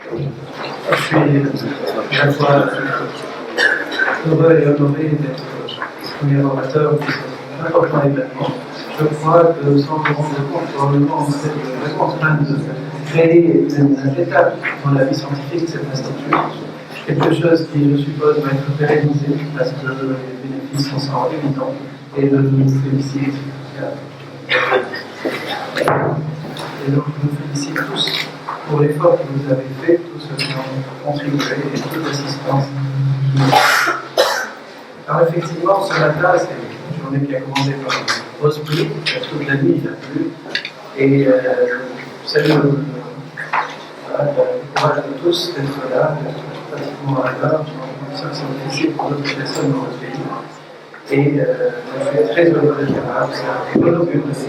Je suis à la fois heureux et honoré d'être premier orateur de cet important événement. Je crois que sans me rendre compte, probablement, on est vraiment en train de créer une étape dans la vie scientifique de cet institut. Quelque chose qui, je suppose, va être pérennisé parce que les bénéfices sont évidents et je nous félicite. Et donc, je vous félicite tous pour l'effort que vous avez fait, tous ceux qui ont contribué et toute l'assistance. Alors, effectivement, ce matin, c'est une journée qui a commencé par une grosse pluie, toute la nuit il a plu, et salut le courage de tous d'être là, d'être pratiquement à l'heure, je pense que c'est difficile pour d'autres personnes dans le pays. Et je suis très heureux d'être là, c'est un bon augure de ces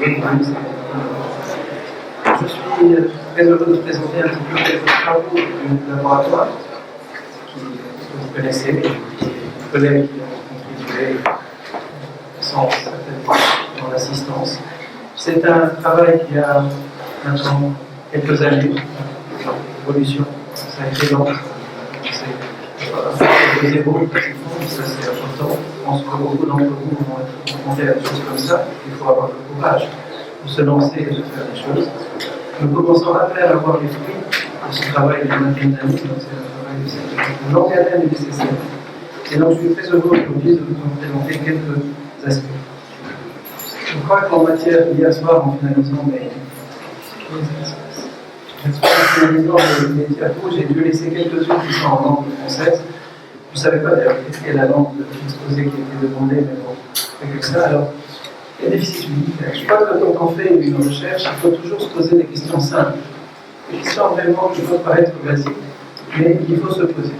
Je suis très heureux de présenter un petit peu quelques travaux du laboratoire que vous connaissez, les collègues qui ont contribué sans dans l'assistance. C'est un travail qui a maintenant quelques années d'évolution. Ça a été long. C'est des zéros, ça c'est important. Je pense que beaucoup d'entre vous vont être confrontés à des choses comme ça. Il faut avoir le courage de se lancer et de faire des choses. Nous commençons à peine à avoir les fruits de ce travail de vingtaine d'années, donc c'est un travail de cette longue haleine nécessaire. Et donc je suis très heureux aujourd'hui de vous présenter quelques aspects. Je crois qu'en matière, hier soir, en finalisant mes diapos, j'ai dû laisser quelques-unes qui sont en langue française. Je ne savais pas d'ailleurs quelle est la langue de l'exposé qui a été demandée, mais bon, c'est que ça. Alors, il y a des déficits militaires. Je crois que quand on fait une recherche, il faut toujours se poser des questions simples. Des questions vraiment qui peuvent paraître basiques, mais il faut se poser.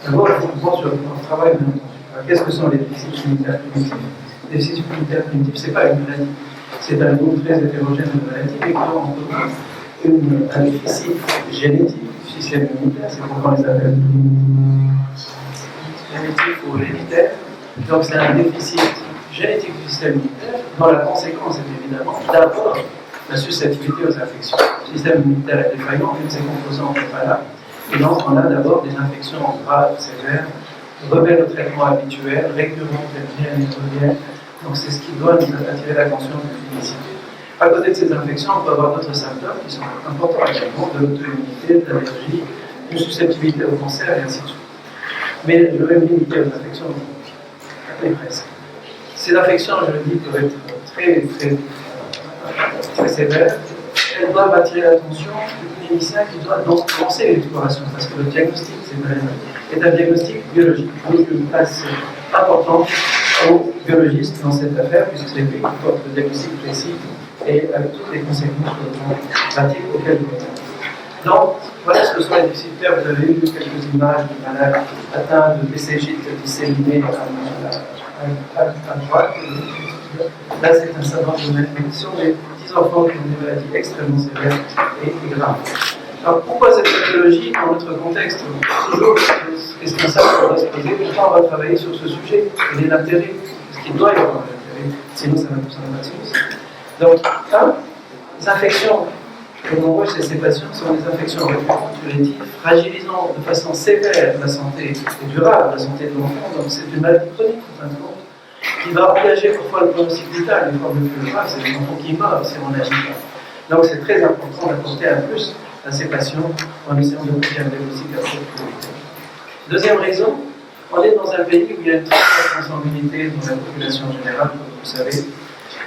D'abord, il faut voir sur notre travail, bien entendu. Qu'est-ce que sont les déficits militaires primitifs? Les déficits militaires primitifs, ce n'est pas une maladie. C'est un groupe très hétérogène de maladies, mais qui ont en commun un déficit génétique du système immunitaire. C'est pourquoi on les appelle génétique ou héréditaire. Donc, c'est un déficit génétique du système immunitaire, dont la conséquence est évidemment d'abord la susceptibilité aux infections. Le système immunitaire est défaillant, même ses composants ne sont pas là. Et donc, on a d'abord des infections graves, sévères, rebelles au traitement habituel, récurrentes, métroviennes. Donc, c'est ce qui doit nous attirer l'attention du clinicien. À côté de ces infections, on peut avoir d'autres symptômes qui sont importants également, de l'auto-immunité, de l'allergie, une susceptibilité au cancer et ainsi de suite. Mais je vais me limiter aux infections à presque. Ces infections, je le dis, peuvent être très sévères. Elles doivent attirer l'attention du clinicien qui doit donc commencer l'exploration, parce que le diagnostic de ces maladies est un diagnostic biologique. Donc, une place importante aux biologistes dans cette affaire, puisque c'est lui qui porte le diagnostic précis et avec toutes les conséquences pratiques auxquelles nous avons. Donc, voilà ce que sont les déficits militaires. Vous avez vu quelques images de malades atteints de BCG disséminés à droite. Là, c'est un syndrome de malnutrition des petits enfants qui ont des maladies extrêmement sévères et graves. Alors, pourquoi cette pathologie dans notre contexte? Toujours question simple qu'on doit se poser. Pourquoi on va travailler sur ce sujet? Quel est l'intérêt? Parce qu'il doit y avoir un intérêt, sinon ça n'a pas de sens. Donc, les infections que l'on voit chez ces patients sont des infections récurrentes, fragilisant de façon sévère la santé et durable la santé de l'enfant. Donc, c'est une maladie chronique, en fin de compte, qui va engager parfois le pronostic vital. Les formes les plus graves, c'est les enfants qui meurent si on n'agit pas. Donc, c'est très important d'apporter un plus à ces patients en essayant de faire un diagnostic à cette priorité. Deuxième raison, on est dans un pays où il y a une très forte consanguinité dans la population générale, comme vous le savez.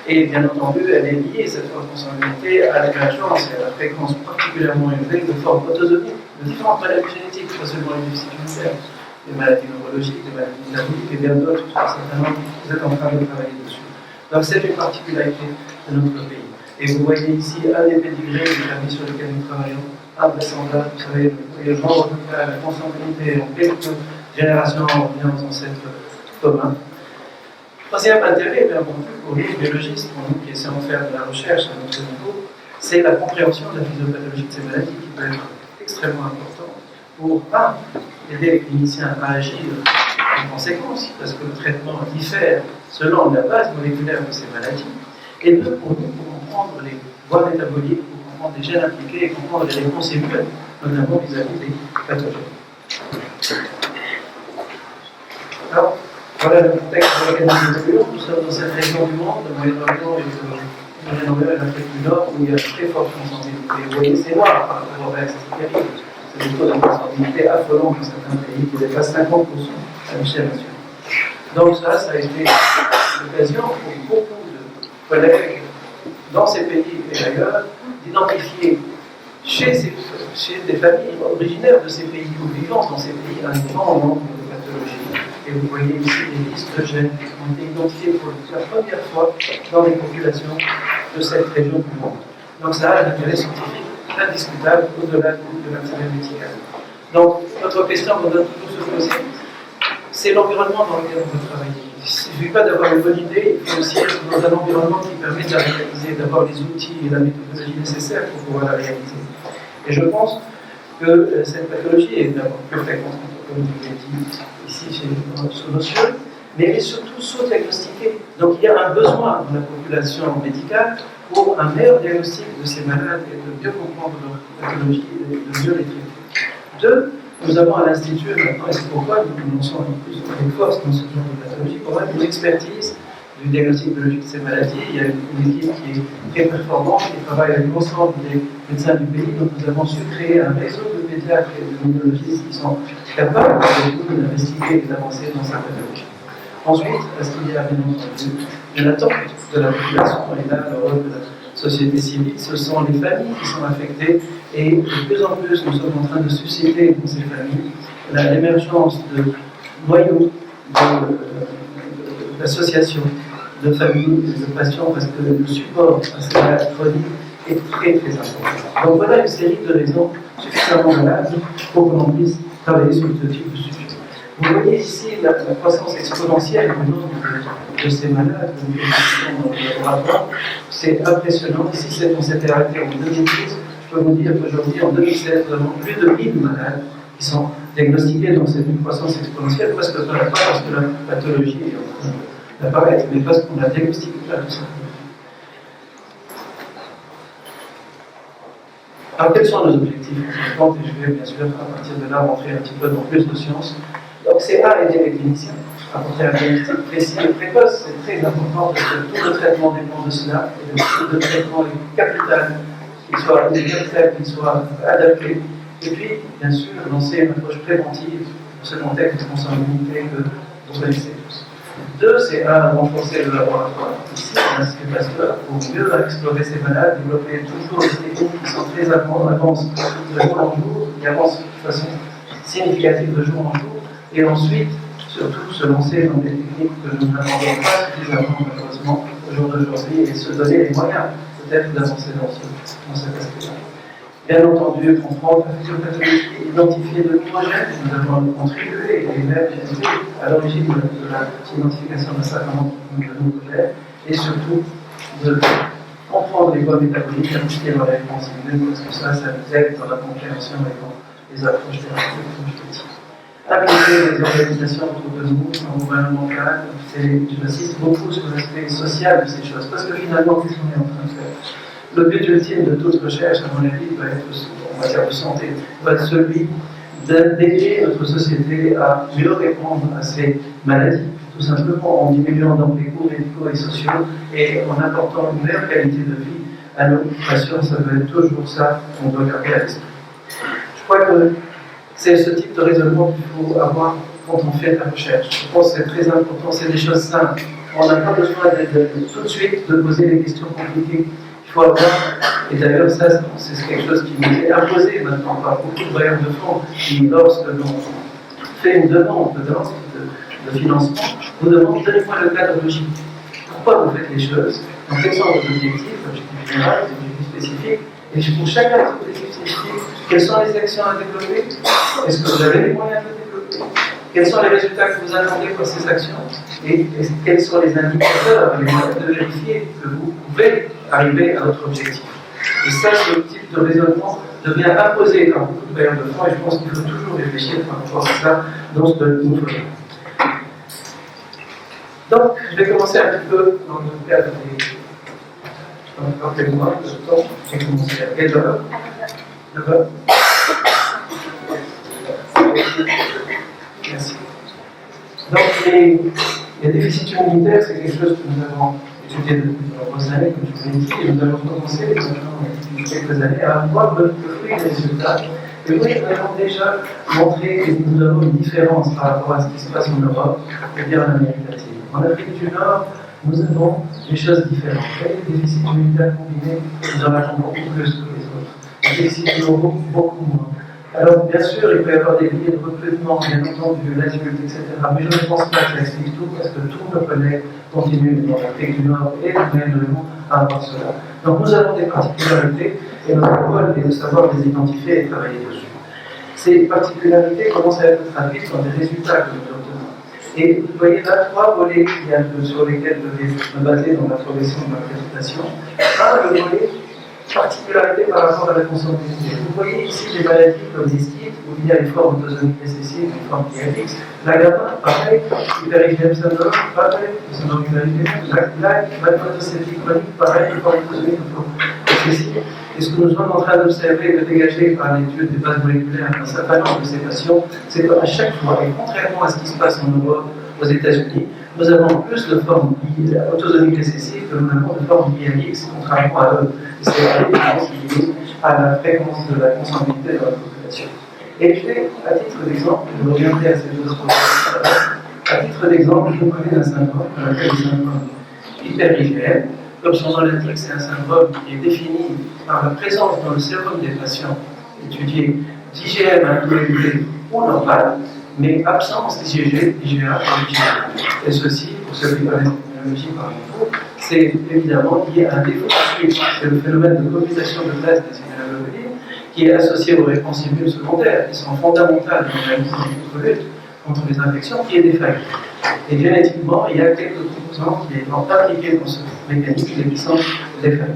Et bien entendu, elle est liée, cette forte consanguinité, à l'émergence et à la fréquence particulièrement élevée de formes autosomiques, de différentes maladies génétiques, pas seulement les déficits immunitaires, des maladies neurologiques, des maladies métaboliques et bien d'autres, certainement, vous êtes en train de travailler dessus. Donc c'est une particularité de notre pays. Et vous voyez ici un des pédigrés des services sur lesquels nous travaillons, invraisemblable, vous savez, le genre de la consanguinité en quelques générations revient aux ancêtres communs. Troisième intérêt, bien entendu, pour les biologistes, pour nous qui essayons de faire de la recherche à notre niveau, c'est la compréhension de la physiopathologie de ces maladies qui peut être extrêmement importante pour, aider les cliniciens à agir en conséquence, parce que le traitement diffère selon la base moléculaire de ces maladies, et deux, pour nous, pour comprendre les voies métaboliques, pour comprendre les gènes impliqués et comprendre les réponses immunes notamment vis-à-vis des pathogènes. Alors, voilà le contexte de l'organisation. Nous sommes dans cette région du monde, le Moyen-Orient et le Moyen-Orient et l'Afrique du Nord, où il y a très forte consanguinité. Vous voyez, c'est noir par rapport au reste, c'est terrible. C'est des taux de consanguinité affolants dans certains pays qui dépassent 50% à l'échelle nationale. Donc ça a été l'occasion pour beaucoup de collègues dans ces pays et ailleurs d'identifier chez des familles originaires de ces pays ou vivant dans ces pays un grand nombre de pathologies. Et vous voyez ici des listes de gènes qui ont été identifiés pour la première fois dans les populations de cette région du monde. Donc ça a un intérêt scientifique indiscutable au-delà de l'intérêt médical. Donc notre question qu'on doit toujours se poser, c'est l'environnement dans lequel on veut travailler. Il ne suffit pas d'avoir une bonne idée, il faut aussi être dans un environnement qui permet de la réaliser, d'avoir les outils et la méthodologie nécessaires pour pouvoir la réaliser. Et je pense que cette pathologie est d'abord plus fréquente, comme vous l'avez dit ici sous nos cieux, mais elle est surtout sous-diagnostiquée. Donc il y a un besoin dans la population médicale pour un meilleur diagnostic de ces malades et de mieux comprendre leur pathologie et de mieux les traiter. Deux, nous avons à l'Institut, maintenant, et c'est pourquoi nous lançons plus avec force dans ce genre de pathologie, pour avoir une expertise du diagnostic biologique de ces maladies. Il y a une équipe qui est très performante, qui travaille avec l'ensemble des médecins du pays. Donc nous avons su créer un réseau de pédiatres et de neurologistes qui sont capables d'investiguer et d'avancer dans cette pathologie. Ensuite, parce qu'il y a bien entendu une attente de la population, et là le rôle de la société civile, ce sont les familles qui sont affectées, et de plus en plus nous sommes en train de susciter dans ces familles l'émergence de noyaux, d'associations, de familles, de patients, parce que le support à ces maladies chroniques est très très important. Donc voilà une série de raisons suffisamment valables pour que l'on puisse travailler sur ce type de sujet. Vous voyez ici la croissance exponentielle du nombre de ces malades qui sont dans le laboratoire. C'est impressionnant. Ici, on s'était arrêté en 2010. Je peux vous dire qu'aujourd'hui, en 2016, nous avons plus de 1000 malades qui sont diagnostiqués, donc c'est une croissance exponentielle, pas parce que la pathologie est en train d'apparaître, mais parce qu'on a diagnostiqué là tout simplement. Alors, quels sont nos objectifs? Et je vais bien sûr, à partir de là, rentrer un petit peu dans plus de sciences. Donc, c'est aider les cliniciens à apporter un diagnostic précis et précoce. C'est très important parce que tout le traitement dépend de cela, et le type de traitement est capital, qu'il soit universel, qu'il soit adapté. Et puis, bien sûr, lancer une approche préventive dans ce contexte de consanguinité que vous connaissez tous. Deux, c'est renforcer le laboratoire. Ici, à l'Institut Pasteur, pour mieux explorer ces malades, développer toujours des techniques qui sont très avancées de jour en jour, qui avancent de façon significative de jour en jour. Et ensuite, surtout, se lancer dans des techniques que nous n'abordons pas suffisamment, malheureusement, au jour d'aujourd'hui, et se donner les moyens, peut-être, d'avancer dans cet aspect-là. Bien entendu, comprendre la physiopathologie, identifier de nouveaux gènes, nous avons contribué, et même été à l'origine de l'identification d'un certain nombre de nouveaux gènes, et surtout de comprendre les voies métaboliques, appliquer leur réponse immune, parce que ça nous aide dans la compréhension et dans les approches thérapeutiques, comme je l'ai dit. Appliquer les organisations autour de nous, en gouvernemental, j'insiste beaucoup sur l'aspect social de ces choses, parce que finalement, qu'est-ce qu'on est en train de faire? Le but ultime de toute recherche, à mon avis, doit être, en matière de santé, doit être celui d'aider notre société à mieux répondre à ces maladies, tout simplement en diminuant donc les coûts médicaux et sociaux et en apportant une meilleure qualité de vie à nos patients. Ça doit être toujours ça qu'on doit garder à l'esprit. Je crois que c'est ce type de raisonnement qu'il faut avoir quand on fait la recherche. Je pense que c'est très important, c'est des choses simples. On n'a pas besoin tout de suite de poser des questions compliquées. Il faut avoir, et d'ailleurs ça c'est quelque chose qui nous est imposé maintenant par beaucoup de bailleurs de fonds qui, lorsque l'on fait une demande de financement, vous demandent donnez-moi le cadre logique. Pourquoi vous faites les choses? Donc, quels sont vos objectifs, objectifs généraux, objectifs spécifiques, et pour chacun des objectifs spécifiques, quelles sont les actions à développer? Est-ce que vous avez les moyens de les développer? Quels sont les résultats que vous attendez pour ces actions? Et quels sont les indicateurs, les moyens de vérifier que vous pouvez arriver à votre objectif? Et ça, ce type de raisonnement devient imposé par beaucoup de bailleurs de fonds, et je pense qu'il faut toujours réfléchir par rapport à ça dans ce que nous faisons. Donc, je vais commencer un petit peu dans le cadre des. Rappelez-moi, le temps, j'ai commencé à quelle heure? 9 heures. Merci. Donc, les déficits immunitaires, c'est quelque chose que nous avons étudié depuis de nombreuses années, comme je vous l'ai dit, et nous avons commencé maintenant, depuis quelques années, à voir le fruit des résultats. Et oui, nous avons déjà montré que nous avons une différence par rapport à ce qui se passe en Europe et bien en Amérique latine. En Afrique du Nord, nous avons des choses différentes. Les déficits immunitaires combinés, nous en avons beaucoup plus que les autres. Les déficits neuraux, beaucoup moins. Alors, bien sûr, il peut y avoir des liens de recrutement, bien entendu, l'adulte, etc. Mais je ne pense pas que ça explique tout, parce que tous nos collègues continuent dans l'Afrique du Nord et dans le monde à avoir cela. Donc, nous avons des particularités, et notre rôle est de savoir les identifier et travailler dessus. Ces particularités commencent à être traduites dans des résultats que nous obtenons. Et vous voyez là trois volets sur lesquels je vais me baser dans ma progression de ma présentation. Un, le volet particularité par rapport à la consanguinité. Vous voyez ici des maladies comme les schites, où il y a une forme autosomique récessive, une forme PLX. La gamma, pareil, hyper-IgM syndrome, pareil, syndrome hyper-IgM, la hépatocétique chronique, pareil, une forme autosomique récessive. Et ce que nous sommes en train d'observer et de dégager par l'étude des bases moléculaires d'un certain nombre de ces patients, c'est qu'à chaque fois, et contrairement à ce qui se passe en Europe, aux États-Unis, nous avons plus de formes autosomiques récessives que nous avons de formes ILX, contrairement à eux. C'est la différence qui est liée à la fréquence de la consanguinité dans la population. Et puis, à titre d'exemple, je reviendrai à ces deux autres choses. À titre d'exemple, je vous connais d'un syndrome qu'on appelle le syndrome hyper-IgM. Comme son nom l'indique, c'est un syndrome qui est défini par la présence dans le sérum des patients étudiés d'IgM à un taux élevé ou normal, mais absence d'IgG, IgA et IgG. Et ceci, pour ceux qui connaissent l'immunologie parmi vous, c'est évidemment lié à un défaut de switch. C'est le phénomène de commutation de classe des immunoglobulines qui est associé aux réponses immunes secondaires, qui sont fondamentales dans la lutte contre les infections, qui est défaillant. Et génétiquement, il y a quelques composants qui sont impliqués dans ce mécanisme et qui sont défaillants.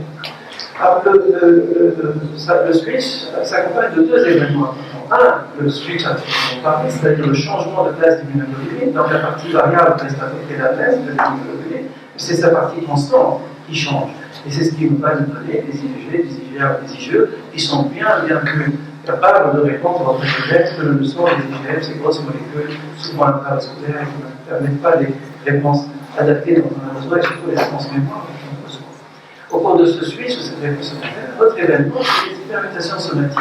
Alors, le switch s'accompagne de deux événements importants. Un, le switch à proprement parler, c'est-à-dire le changement de classe d'immunoglobulines. Donc la partie variable reste à peu près la même de l'immunoglobulines, c'est sa partie constante qui change. Et c'est ce qui va nous donner des IgG, des IgA, des IgE, qui sont bien plus capables de répondre à votre gènes que le sont les IgM, ces grosses molécules, souvent intravasculaires, qui ne permettent pas des réponses adaptées dont on a besoin, et surtout les réponses mémoire. Au cours de ce switch, de cette réponse secondaire, autre événement, c'est les hypermutations somatiques.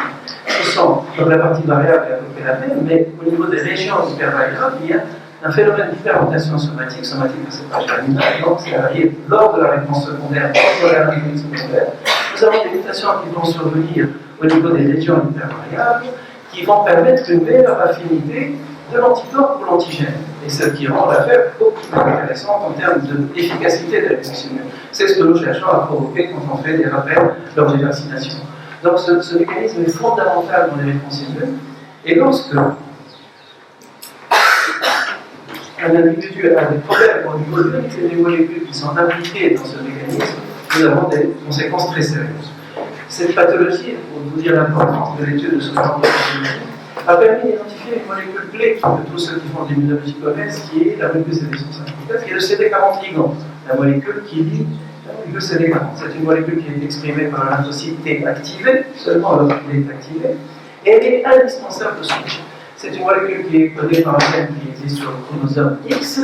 Ce sont, comme la partie variable est à peu près la même, mais au niveau des régions hypervariables, il y a un phénomène d'hypermutation somatique de séparation animale, donc c'est arrivé lors de la réponse secondaire, lors de la réponse secondaire. Nous avons des mutations qui vont survenir au niveau des régions hypervariables, qui vont permettre une meilleure affinité de l'anticorps pour l'antigène. Et ce qui rend l'affaire beaucoup plus intéressante en termes d'efficacité de la réponse immunitaire. C'est ce que nous cherchons à provoquer quand on fait des rappels lors des vaccinations. Donc ce mécanisme est fondamental dans les réponses immunes. Et lorsque un individu a des problèmes au niveau de l'unité des molécules qui sont impliquées dans ce mécanisme, nous avons des conséquences très sérieuses. Cette pathologie, pour vous dire l'importance de l'étude de ce genre de pathologie, a permis d'identifier une molécule clé de tous ceux qui font de l'immunologie connaissent, qui est la molécule CD154, qui est le CD40 ligand, la molécule qui lie la molécule CD40. C'est une molécule qui est exprimée par un lymphocyte T activé, seulement lorsqu'il est activé, et elle est indispensable au switch. C'est une molécule qui est codée par un gène qui existe sur le chromosome X,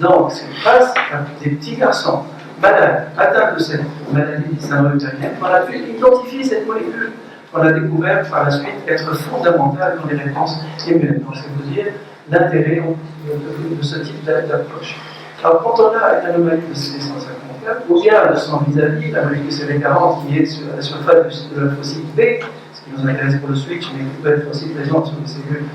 donc c'est grâce à des petits garçons malades, atteints de cette maladie du syndrome hyperien, qu'on a pu identifier cette molécule. On a découvert par la suite être fondamentale dans les réponses immunes. Donc, c'est vous dire l'intérêt de ce type d'approche. Alors, quand on a une anomalie de CD154, ou bien de son vis-à-vis, la molécule CD40 qui est sur la surface de lymphocyte B, ce qui nous intéresse pour le switch, mais qui peut être aussi présente sur les cellules,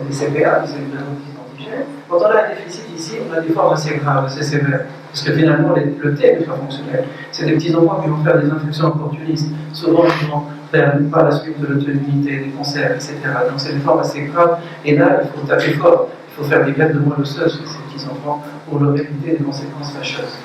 les CPA, les cellules d'antigènes, quand on a un déficit ici, on a des formes assez graves, assez sévères. Parce que finalement, le T n'est pas fonctionnel. C'est des petits enfants qui vont faire des infections opportunistes, souvent qui vont faire par la suite de l'auto-immunité, des cancers, etc. Donc c'est des formes assez graves. Et là, il faut taper fort. Il faut faire des greffes de moelle osseuse sur ces petits enfants pour leur éviter des conséquences fâcheuses.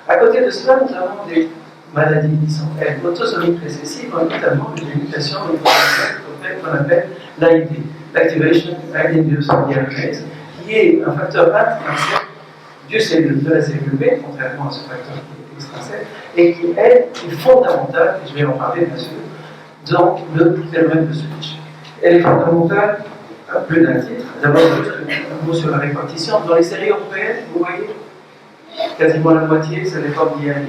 À côté de cela, nous avons des maladies qui sont autosomiques récessives, notamment des mutations qu'on appelle l'AID, l'Activation Induced Deaminase, qui est un facteur intrinsèque de la cellule B, contrairement à ce facteur qui est extrinsèque, et qui est fondamentale, et je vais en parler bien sûr, dans le phénomène de switch. Elle est fondamentale plus d'un titre. D'abord, juste un mot sur la répartition. Dans les séries européennes, vous voyez, quasiment la moitié, c'est les formes d'IAX.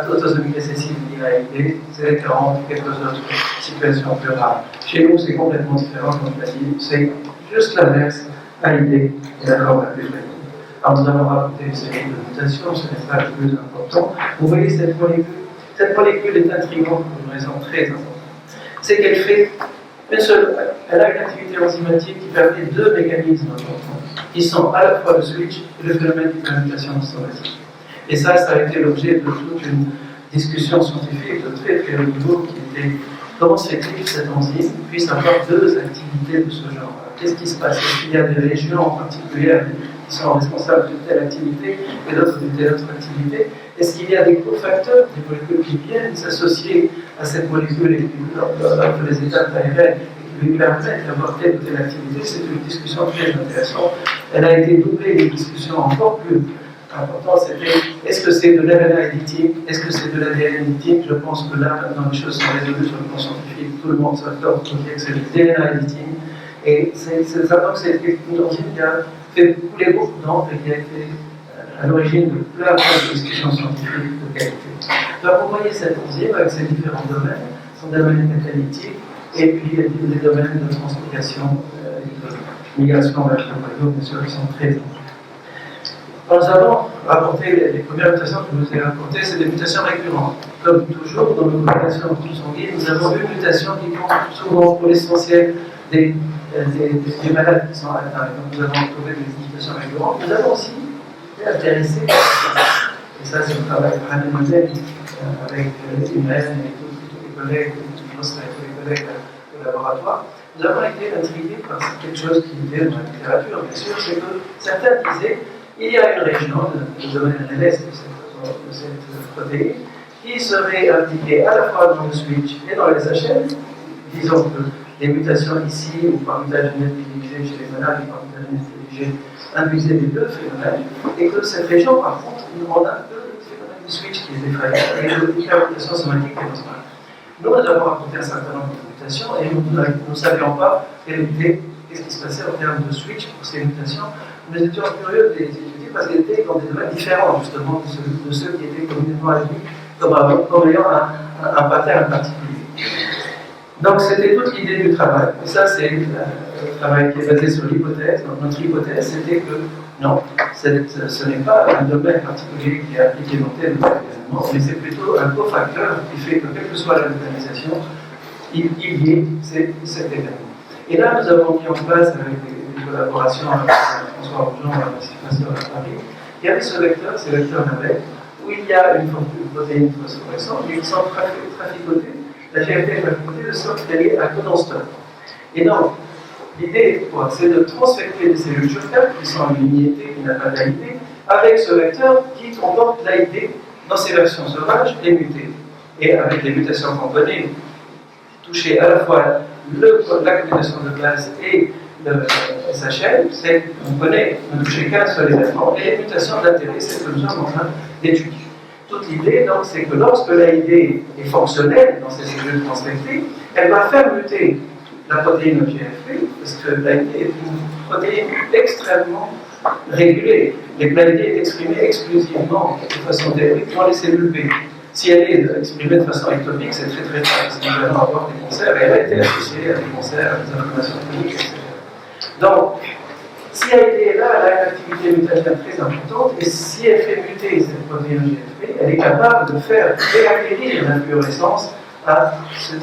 Autonomie récessive d'IAID, c'est les 40 quelques autres situations plus rares. Chez nous, c'est complètement différent, comme je l'ai dit, c'est juste l'inverse, AID est la forme la plus fréquente. Alors, nous allons raconter une série de mutations, ce n'est pas le plus important. Vous voyez cette molécule? Cette molécule est intrigante pour une raison très importante. C'est qu'elle fait une seule, elle a une activité enzymatique qui permet deux mécanismes importants, qui sont à la fois le switch et le phénomène de mutation somatique. Et ça a été l'objet de toute une discussion scientifique de très très haut niveau qui était comment se fait-il que cette enzyme puisse avoir deux activités de ce genre. Qu'est-ce qui se passe? Est-ce qu'il y a des régions en particulier qui sont responsables d'une telle activité et d'autres d'une telle autre activité? Est-ce qu'il y a des cofacteurs, des molécules qui viennent s'associer à cette molécule et qui offrent les étapes ARN et qui lui permettent d'avoir telle ou telle activité? C'est une discussion très intéressante. Elle a été doublée d'une discussion encore plus importante. C'était est-ce que c'est de l'RNA editing? Est-ce que c'est de l'ADN editing? Je pense que là, maintenant, les choses sont résolues sur le plan scientifique. Tout le monde s'accorde pour dire que c'est du DNA editing. Et c'est une enzyme qui a fait couler beaucoup d'encre et qui a été à l'origine de plein de discussions scientifiques de qualité. Donc vous voyez cette enzyme avec ses différents domaines, son domaine catalytique et puis les domaines de translocation et de migration vers le noyau, bien sûr, qui sont très importants. Nous allons rapporter les premières mutations que je vous ai rapportées, c'est des mutations récurrentes. Comme toujours, dans nos mutations sanguines, nous avons une mutation qui compte souvent pour l'essentiel des malades qui sont atteints. Donc nous avons trouvé des mutations récurrentes. Nous avons aussi été intéressés, et ça c'est le travail de Hannah Moselle avec Humaine et tous les collègues, tous les collègues du laboratoire. Nous avons été intrigués par quelque chose qui était dans la littérature, bien sûr, c'est que certains disaient il y a une région, le domaine de l'est de cette protéine, qui serait impliquée à la fois dans le switch et dans les SHL. Disons que les mutations ici, ou par mutagénèse dirigée chez les malades, ou par mutagénèse dirigée, induisaient les deux phénomènes, et que cette région, par contre, on a que le phénomène du switch qui est défaillant, et la mutation somatique est normale. Nous avons raconté un certain nombre de mutations, et nous ne savions pas qu'est-ce qui se passait en termes de switch pour ces mutations. Nous étions curieux de les étudier parce qu'elles étaient dans des domaines différents, justement, de ceux qui étaient communément admis comme ayant un pattern particulier. Donc, c'était toute l'idée du travail. Et ça, c'est le travail qui est basé sur l'hypothèse. Donc, notre hypothèse, c'était que non, ce n'est pas un domaine particulier qui est appliqué dans tel ou tel événement, mais c'est plutôt un cofacteur qui fait que, quelle que soit la localisation, il y ait cet événement. Et là, nous avons mis en place avec des collaborations avec François Rougeon à l'Institut Pasteur à Paris. Il y avait ce vecteur, c'est le vecteur Nabet, où il y a une protéine phosphorescente, qui sont traficotées. La GFP est traficotée de sorte qu'elle est à codon-stop. Et donc, l'idée, c'est de transfecter des cellules chauffeurs qui sont en unité, qui n'a pas d'AID, avec ce vecteur qui comporte l'AID dans ses versions sauvages et mutées. Et avec les mutations qu'on connaît, toucher à la fois la combinaison de base et le SHL, c'est qu'on connaît ne toucher qu'un seul événement, et les mutations d'intérêt, c'est ce que nous sommes en train d'étudier. Toute l'idée, donc, c'est que lorsque l'AID est fonctionnelle dans ces cellules transfectées, elle va faire muter la protéine GFP, parce que l'AID est une protéine extrêmement régulée. L'AID est exprimée exclusivement de façon théorique dans les cellules B. Si elle est exprimée de façon ectopique, c'est très très rare, parce que nous allons avoir des cancers, et elle a été associée à des cancers, à des inflammations chroniques, etc. Donc, si AID est là, elle a une activité mutagène très importante, et si elle fait muter cette protéine GFP, elle est capable de faire réacquérir la fluorescence à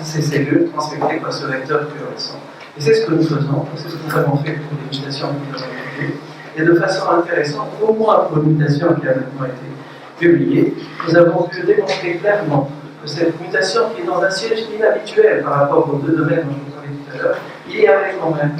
ces cellules transfectées par ce vecteur fluorescent. Et c'est ce que nous faisons, c'est ce que nous avons fait pour les mutations que nous avons étudiées. Et de façon intéressante, au moins pour une mutation qui a maintenant été publiée, nous avons pu démontrer clairement que cette mutation qui est dans un siège inhabituel par rapport aux deux domaines dont je vous parlais tout à l'heure, il y avait quand même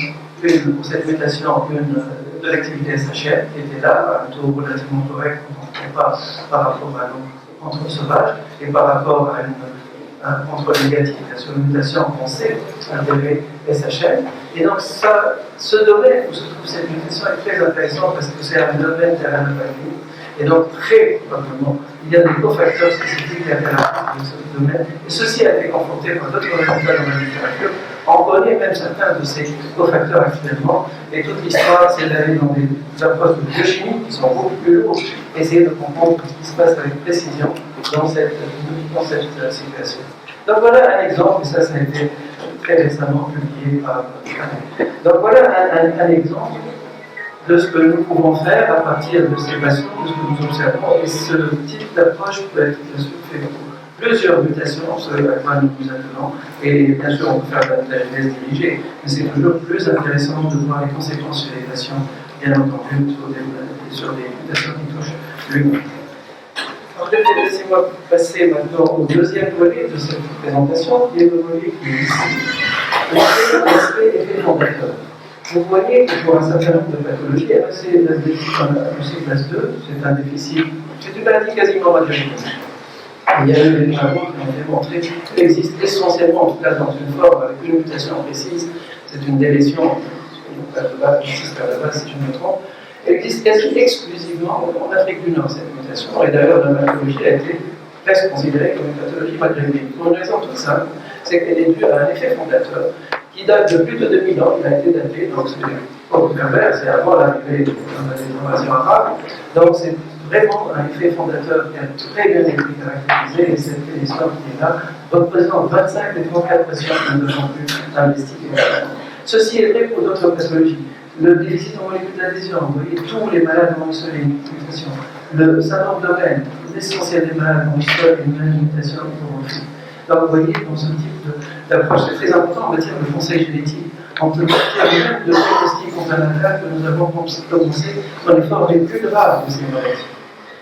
pour cette mutation de l'activité SHL qui était là, un taux relativement correct quand on compare par rapport à un contrôle sauvage et par rapport à un contrôle négatif sur une mutation qu'on sait intégrer SHL. Et donc ce domaine où se trouve cette mutation est très intéressant parce que c'est un domaine terrain-papier. Et donc, très probablement, il y a des cofacteurs spécifiques à l'intérieur de ce domaine. Et ceci a été confronté par d'autres résultats dans la littérature On connaît même certains de ces cofacteurs actuellement, et toute l'histoire, c'est d'aller dans des approches de biochimie qui sont beaucoup plus lourdes, essayer de comprendre ce qui se passe avec précision dans cette situation. Donc voilà un exemple, et ça a été très récemment publié par Donc voilà un exemple de ce que nous pouvons faire à partir de ces patients, de ce que nous observons, et ce type d'approche peut être bien sûr fait pour plusieurs mutations, ce à quoi nous nous attendons, et bien sûr on peut faire de la genèse dirigée, mais c'est toujours plus intéressant de voir les conséquences sur les patients, bien entendu, sur des mutations qui touchent l'humain. Laissez-moi passer maintenant au deuxième volet de cette présentation, qui est le volet qui est ici, l'aspect effet fondateur. Vous voyez que pour un certain nombre de pathologies, AVC classe 2, c'est un déficit, c'est une maladie quasiment radiologique. Il y a eu des travaux qui ont démontré qu'il existe essentiellement, en tout cas dans une forme avec une mutation précise, c'est une délétion, ici vers la base si je me trompe, elle existe quasi exclusivement en Afrique du Nord, cette mutation, et d'ailleurs la pathologie a été presque considérée comme une pathologie maghrébine. Pour une raison toute simple, c'est qu'elle est due à un effet fondateur qui date de plus de 2000 ans, il a été daté, donc c'est au pervers, c'est avant l'arrivée des invasions arabes, donc c'est vraiment un effet fondateur qui a très bien été caractérisé, et cette histoire qui est là représente 25 des 34 patients que nous avons pu investiguer. Ceci est vrai pour d'autres pathologies. Le déficit en molécules d'adhésion, vous voyez, tous les malades ont une seule mutation. Le syndrome de Domaine, l'essentiel des malades ont une seule et même mutation autorophile. Donc vous voyez, dans ce type d'approche, c'est très important en matière de conseil génétique. On peut partir même de diagnostic complémentaire que nous avons commencé dans les formes les plus graves de ces maladies.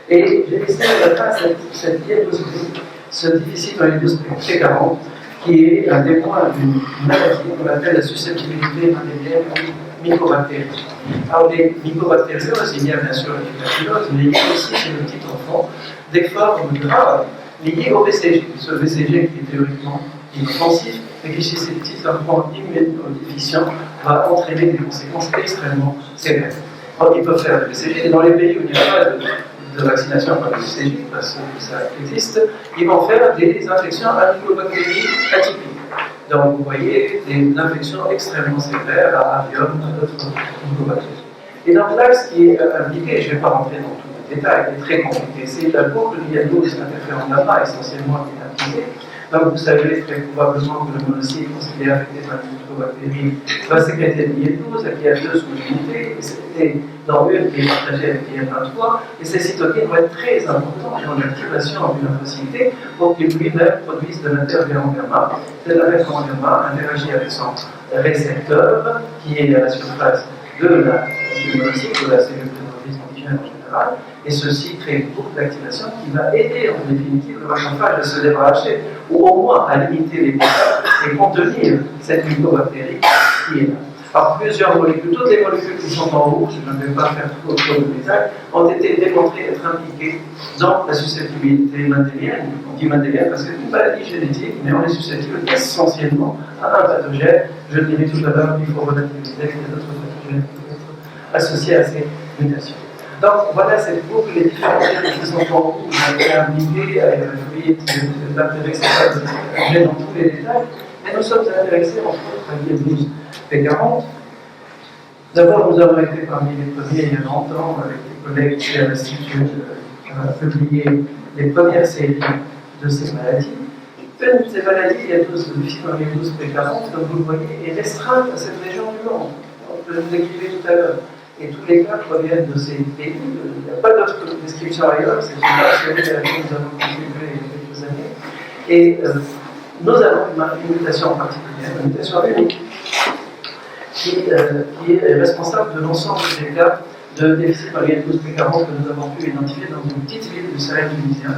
Et j'ai laissé à la fin cette diapositive, ce déficit dans les 12 P40, qui est un des points d'une maladie qu'on appelle la susceptibilité bactérienne mycobactérie. Alors les mycobactérioses, il y a bien sûr la tuberculose, mais il y a aussi chez le petit enfant des formes graves liées au BCG. Ce BCG qui est théoriquement inoffensif, mais qui chez ces petits enfants immunodéficients va entraîner des conséquences extrêmement sévères. Alors ils peuvent faire le BCG, et dans les pays où il n'y a pas de vaccination par le BCG, parce que ça existe, ils vont faire des infections à mycobactéries atypiques. Donc vous voyez des infections extrêmement sévères à avium, à d'autres mycobactéries. Et donc là, ce qui est impliqué, je ne vais pas rentrer dans tous les détails, il est très compliqué, c'est la boucle IL-12 interférent gamma essentiellement qui est impliquée. Donc vous savez très probablement que le monocyte, lorsqu'il est affecté par une mycobactérie, va sécréter l'IL-12, qui a deux sous-unités, et dans une qui est partagée avec l'IL-23, et ces cytokines vont être très importantes dans l'activation du lymphocyte pour qu'il lui-même produise de l'interféron gamma. Cet interféron gamma interagit avec son récepteur, qui est à la surface du monocyte, de la cellule protectrice antigène en général, et ceci crée une boucle d'activation qui va aider en définitive le macrophage à se débarrasser, ou au moins à limiter les dégâts et contenir cette mycobactérie qui est là. Alors plusieurs molécules, toutes les molécules qui sont en rouge, je ne vais pas faire trop de détails, ont été démontrées être impliquées dans la susceptibilité mendélienne. On dit mendélienne parce que c'est une maladie génétique, mais on est susceptible essentiellement à un pathogène. Je le dirai tout à l'heure, il faut relativiser qu'il y a d'autres pathogènes qui peuvent être associés à ces mutations. Donc voilà cette boucle, les différents gènes qui sont en rouge, qui ont été impliqués avec le fluide, l'intérêt, c'est pas dans tous les détails, mais nous sommes intéressés entre autres à l'IL-12 P40. D'abord, nous avons été parmi les premiers il y a longtemps, avec des collègues qui à l'Institut, publié les premières séries de ces maladies. Une de ces maladies, il y a 12 P40, comme vous le voyez, est restreinte à cette région du monde. On peut le décrire tout à l'heure. Et tous les cas proviennent de ces pays. Il n'y a pas d'autre description ailleurs, c'est une série à laquelle nous avons contribué il y a quelques années. Et nous avons une mutation en particulier, une mutation unique, qui est responsable de l'ensemble des cas de déficit par l'IL-12 P40 que nous avons pu identifier dans une petite ville du Sahel tunisien,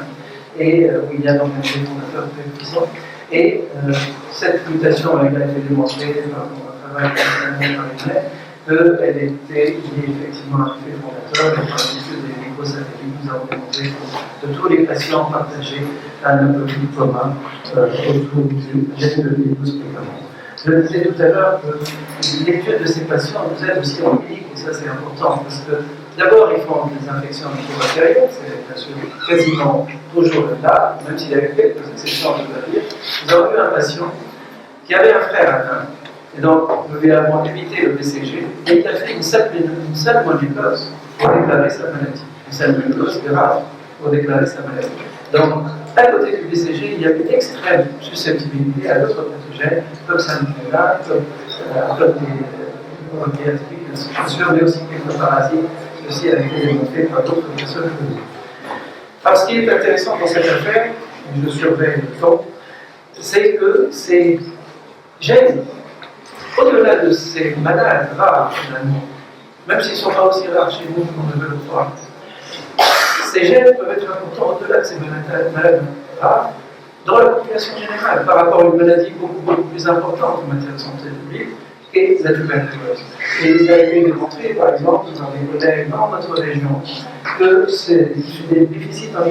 et où il y a donc un effet fondateur très puissant. Et cette mutation a été démontrée par un travail par qu'elle était liée effectivement à un effet fondateur, et par l'étude des microsatellites, nous avons démontré que tous les patients partageaient un objectif commun autour du gène de l'IL-12 P40. Je le disais tout à l'heure que l'étude de ces patients nous aide aussi en clinique, et ça c'est important, parce que d'abord ils font des infections mycobactériennes, c'est bien sûr quasiment toujours le cas, même s'il y avait quelques exceptions, je dois dire. Nous avons eu un patient qui avait un frère atteint Et donc, nous lui avons évité le BCG, et il a fait une seule molécose pour déclarer sa maladie. Une seule molécose grave pour déclarer sa maladie. Donc, à côté du BCG, il y a une extrême susceptibilité à d'autres pathogènes, comme Salmonella, comme des bactéries, mais aussi quelques parasites. Ceci a été démontré par d'autres personnes que nous. Alors, ce qui est intéressant dans cette affaire, et je surveille le temps, c'est que ces gènes, au-delà de ces malades rares, finalement, même s'ils ne sont pas aussi rares chez nous qu'on ne veut le croire, ces gènes peuvent être importants au-delà de ces malades rares dans la population générale, par rapport à une maladie beaucoup plus importante en matière de santé publique, et la tuberculose. Et il a été démontré, par exemple, dans des collègues dans notre région, que des déficits en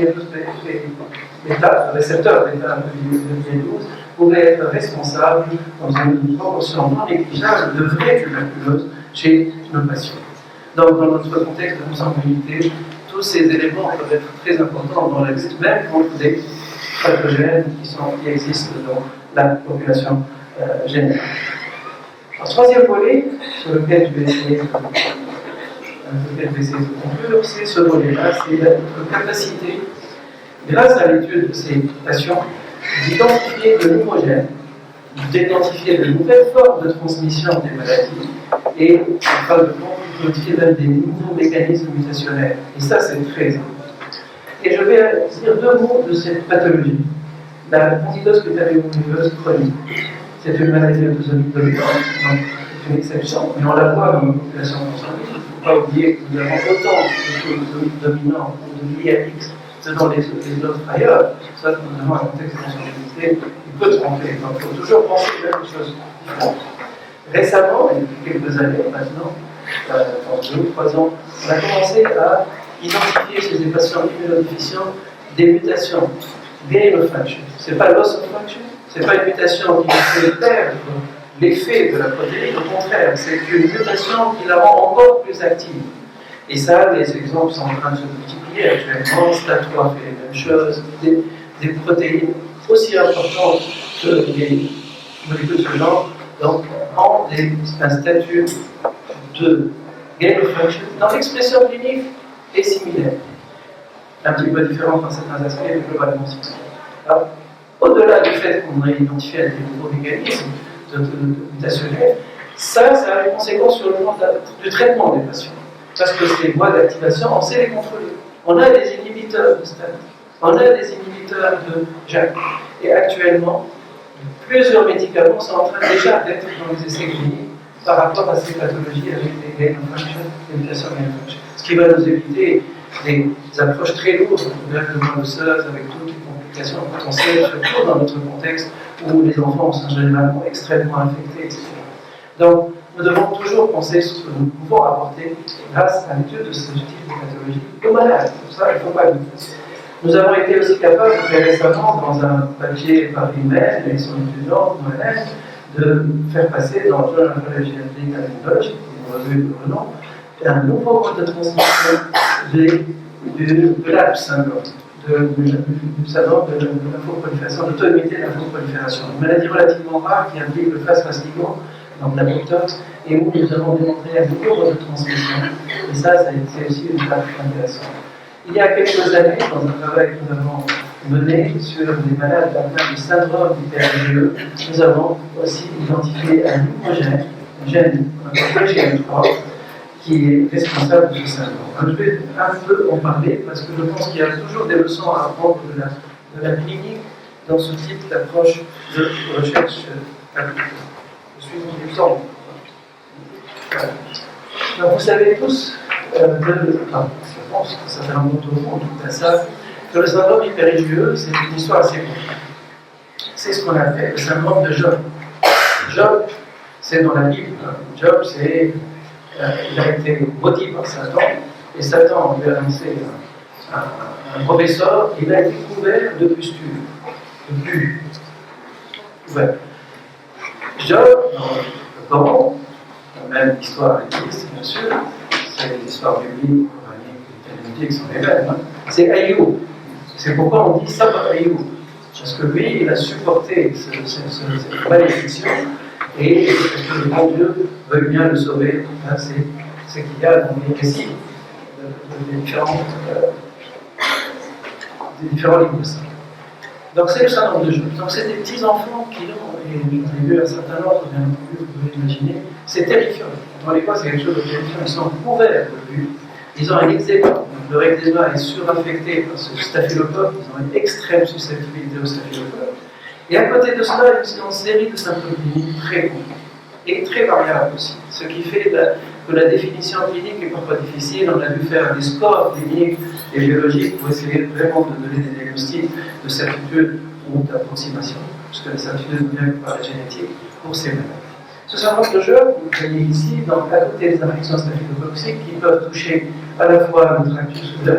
bêta, récepteurs bêta de B12, pouvaient être responsables dans une proportion non négligeable de vraie tuberculose chez nos patients. Donc, dans notre contexte de consanguinité, tous ces éléments peuvent être très importants dans la lutte, même contre des pathogènes qui existent dans la population générale. Un troisième volet sur lequel je vais essayer de conclure, c'est ce volet-là, c'est notre capacité, grâce à l'étude de ces patients, d'identifier de nouveaux gènes, d'identifier de nouvelles formes de transmission des maladies et d'identifier même des nouveaux mécanismes mutationnels. Et ça, c'est très important. Et je vais dire deux mots de cette pathologie. La candidose cutanéo-rugueuse chronique. C'est une maladie autosomique dominante, donc c'est une exception, mais on la voit dans nos populations consanguines. Il ne faut pas oublier que nous avons autant d'autosomiques dominants ou de l'IAX que dans les autres ailleurs. Ça, nous avons un contexte de consanguinité qui peut tromper. Donc il faut toujours penser à quelque chose différente. Récemment, et depuis quelques années maintenant, en 2 ou 3 ans, on a commencé à identifier chez des patients immunodéficients des mutations, gain of function. Ce n'est pas loss of function, ce n'est pas une mutation qui nous fait perdre l'effet de la protéine, au contraire, c'est une mutation qui la rend encore plus active. Et ça, les exemples sont en train de se multiplier actuellement. STAT3 fait les mêmes choses, des protéines aussi importantes que les molécules de ce genre, donc ont un statut de gain of function. Dans l'expression clinique, est similaire. Un petit peu différent dans certains aspects, mais globalement similaire. Alors, au-delà du fait qu'on a identifié des nouveaux mécanismes mutationnels, ça a une conséquence sur le plan du traitement des patients. Parce que ces voies d'activation, on sait les contrôler. On a des inhibiteurs de STAT, on a des inhibiteurs de JAK. Et actuellement, plusieurs médicaments sont en train déjà d'être dans les essais cliniques par rapport à ces pathologies avec des gain of function, des mutations gain of function. Ce qui va nous éviter des approches très lourdes, de osseuse, avec toutes les complications potentielles, surtout dans notre contexte où les enfants sont généralement extrêmement infectés, etc. Donc, nous devons toujours penser sur ce que nous pouvons apporter grâce à l'étude de ce type de pathologie aux malades. Pour ça, il ne faut pas le faire. Nous avons été aussi capables, très récemment, dans un papier par email, et son étudiant, moi-même, de faire passer dans le Journal of Immunology, une revue de renom, un nouveau mode de transmission de l'ALP syndrome, du syndrome de lymphoprolifération, d'auto-immunité de lymphoprolifération. Une maladie relativement rare qui implique le phase fastigant, donc l'apoptote, et où nous avons démontré un nouveau mode de transmission. Et ça c'est aussi une étape intéressante. Il y a quelques années, dans un travail que nous avons mené sur des malades atteints du syndrome hyper-IgE, nous avons aussi identifié un nouveau gène, un gène, le GM3, qui est responsable de ce syndrome. Alors, je vais un peu en parler parce que je pense qu'il y a toujours des leçons à apprendre de la clinique dans ce type d'approche de recherche appliquée. Je suis en exemple. Donc, vous savez tous, je pense que ça fait un bon tour en tout cas ça, que le syndrome hyper-IgE, c'est une histoire assez courte. C'est ce qu'on appelle le syndrome de Job. Job, c'est dans la Bible. Job, c'est il a été maudit par Satan, et Satan lui a lancé un professeur, il a été couvert de pustules, de bulles. Ouais. Job, dans le Coran, même l'histoire existe, bien sûr, c'est l'histoire biblique, coranique, qui sont les mêmes, c'est Ayoub. C'est pourquoi on dit Sabr Ayoub. Parce que lui, il a supporté cette malédiction, et que le bon Dieu veuille bien le sauver. C'est ce qu'il y a dans les récits des différents livres de ça. Donc c'est le syndrome de Job. Donc c'est des petits enfants qui l'ont, et j'en ai vu un certain ordre, bien entendu, vous pouvez imaginer, c'est terrifiant. Quand on les voit, c'est quelque chose de terrifiant. Ils sont couverts de vue. Ils ont un eczéma. Donc leur eczéma est suraffecté par ce staphylocoque. Ils ont une extrême susceptibilité au staphylocoque. Et à côté de cela, ils ont une série de symptômes cliniques très compliqués et très variables aussi. Ce qui fait que la définition clinique est parfois difficile. On a dû faire des scores cliniques et biologiques pour essayer vraiment de donner des diagnostics de certitude ou d'approximation, puisque la certitude ne vient que par la génétique pour ces maladies. Ce syndrome de Job, vous voyez ici, donc à côté des infections staphylococciques qui peuvent toucher à la fois le tractus de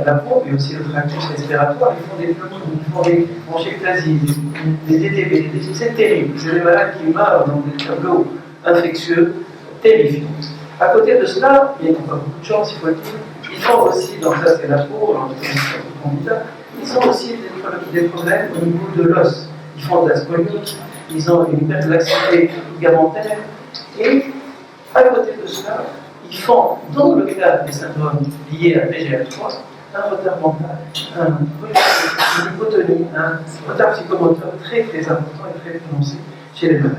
la peau, mais aussi le tractus respiratoire, ils font des pneumonies, ils font des bronchiectasies, des DTB, c'est terrible. C'est des malades qui meurent dans des tableaux infectieux terrifiants. À côté de cela, il n'y a pas beaucoup de chance, il faut le dire, ils font aussi, donc ça c'est la peau, en tout cas, ils ont aussi des problèmes au niveau de l'os. Ils font de la scoliose, ils ont une hyperlaxité ligamentaire, et à côté de cela, ils font, dans le cas des syndromes liés à PGL3, un retard mental, une hypotonie, un retard psychomoteur très très important et très prononcé chez les malades